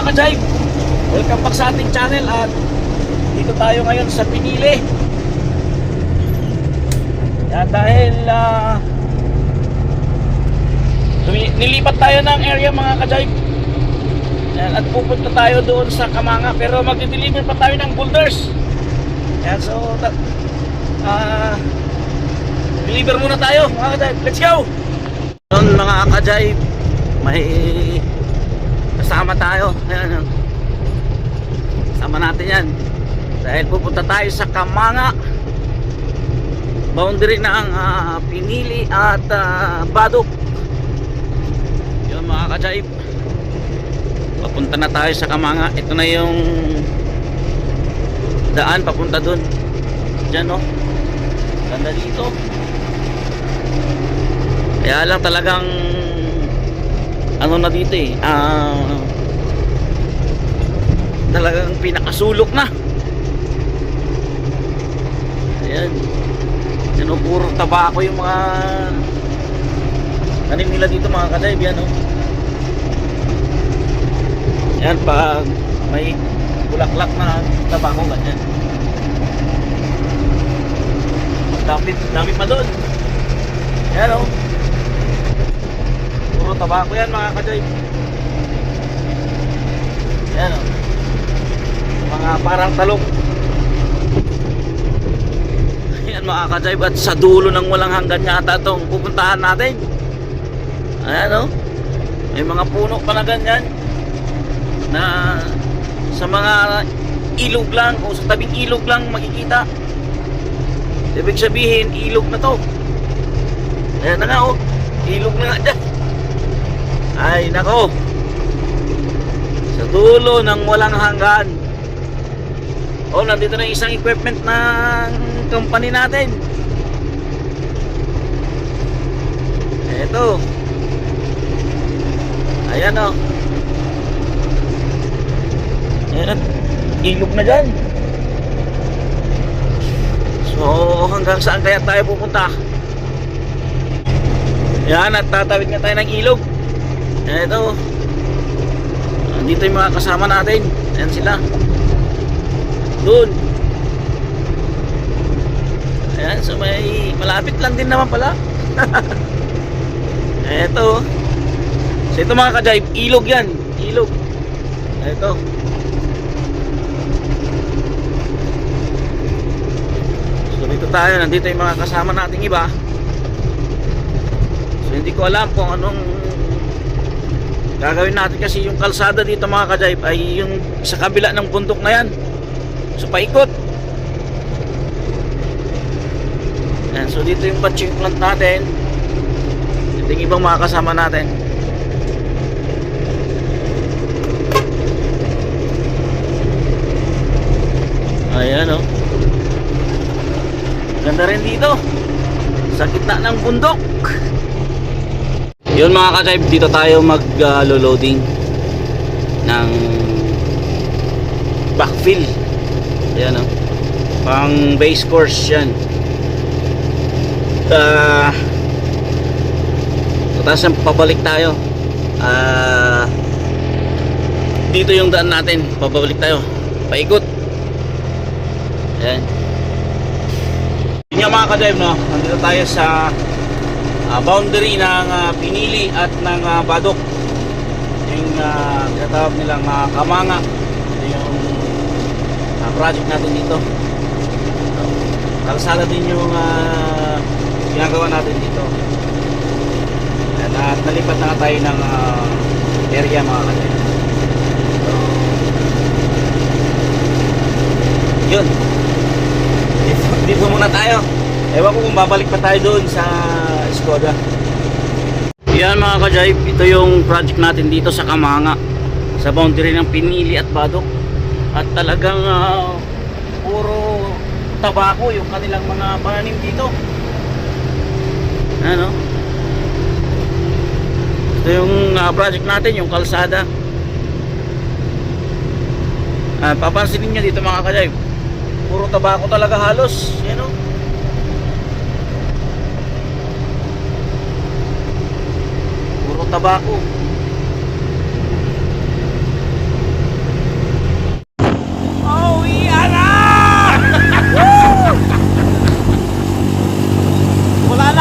mga ka-jive, welcome back sa ating channel. At dito tayo ngayon sa Pinili. Yan, dahil nilipat tayo ng area mga ka-jive. Yan, at pupunta tayo doon sa Kamanga, pero magdi-deliver pa tayo ng boulders. Yan, so deliver muna tayo mga ka-jive. Let's go! Doon mga ka-jive, may kasama tayo. Ayan, kasama natin yan dahil pupunta tayo sa Kamanga, boundary ng Pinili at Badok. Yun mga ka-jive, papunta na tayo sa Kamanga. Ito na yung daan papunta dun. Diyan, no? Ganda dito. Kaya lang talagang ano na dito eh, talagang pinakasulok na. Ayan, yan, puro tabako yung mga tanim nila dito mga ka-jive. Yan, oh. Yan, pag may bulaklak na tabako ganyan, dami pa doon. Yan, oh, puro tabako yan mga ka-jive. Yan, oh, mga parang talong. Yan mga ka-jive, at sa dulo ng walang hanggan yata itong pupuntahan natin. Ayan, oh, may mga puno pa na ganyan na sa mga ilog lang o sa tabing ilog lang makikita. Ibig sabihin ilog na to. Ayan na nga, oh, ilog na nga dyan. Ay nako, sa dulo ng walang hanggan. Oh, nandito na isang equipment ng company natin. Eto. Ayan, oh. Ayan, ilog na dyan. So hanggang saan kaya tayo pupunta? Yan, at tatawid nga tayo ng ilog. Eto, dito yung mga kasama natin. Ayan sila doon. Ayan, so may malapit lang din naman pala. Eto, so ito mga ka-jive, ilog yan, ilog. Eto, so dito tayo, nandito yung mga kasama nating iba. So hindi ko alam kung anong gagawin natin, kasi yung kalsada dito mga ka-jive ay yung sa kabila ng bundok na yan. So paikot. Ayan, so dito yung batching plant natin. Ito yung ibang mga kasama natin. Ayan, oh, ganda rin dito sa gitna ng bundok. Yun mga ka-jive, dito tayo mag-loading ng backfill. Ayan, oh, pang base course yan. Tapos pabalik tayo. Dito yung daan natin, pabalik tayo, paikot. Ayan. Yun nga mga ka-jive, no? Nandito tayo sa boundary ng Pinili at ng Badok. Yung tinatawag nilang Kamanga. Ito yung project natin dito. Kalsada din yung ginagawa natin dito. At nalipat na tayo ng area mga ka-jive. So, yun, dito muna tayo. Ewan ko kung babalik pa tayo doon sa Skoda. Yan mga ka-jive, ito yung project natin dito sa Kamanga, sa boundary ng Pinili at Badok. At talagang puro tabako yung kanilang mga pananim dito. Ano? Ito yung project natin, yung kalsada. Papansinin nyo dito mga ka-jive, puro tabako talaga halos. Yan, o. Puro tabako.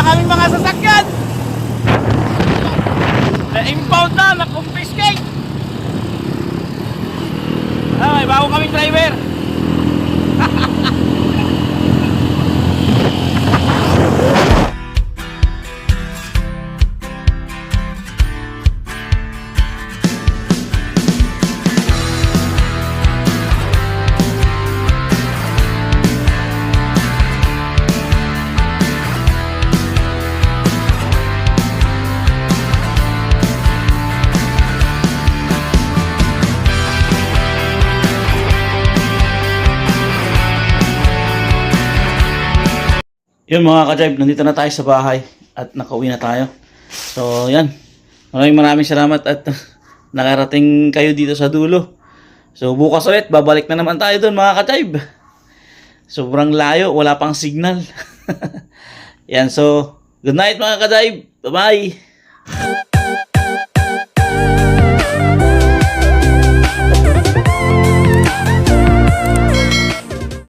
kaming mga sasakyan. Na-impound na, na-confiscate. May bago kaming driver. Yun mga ka-drive, nandito na tayo sa bahay at nakauwi na tayo. So yan, maraming salamat at nakarating kayo dito sa dulo. So bukas ulit, babalik na naman tayo doon mga ka-drive. Sobrang layo, wala pang signal. Yan, so good night mga ka-drive, bye bye.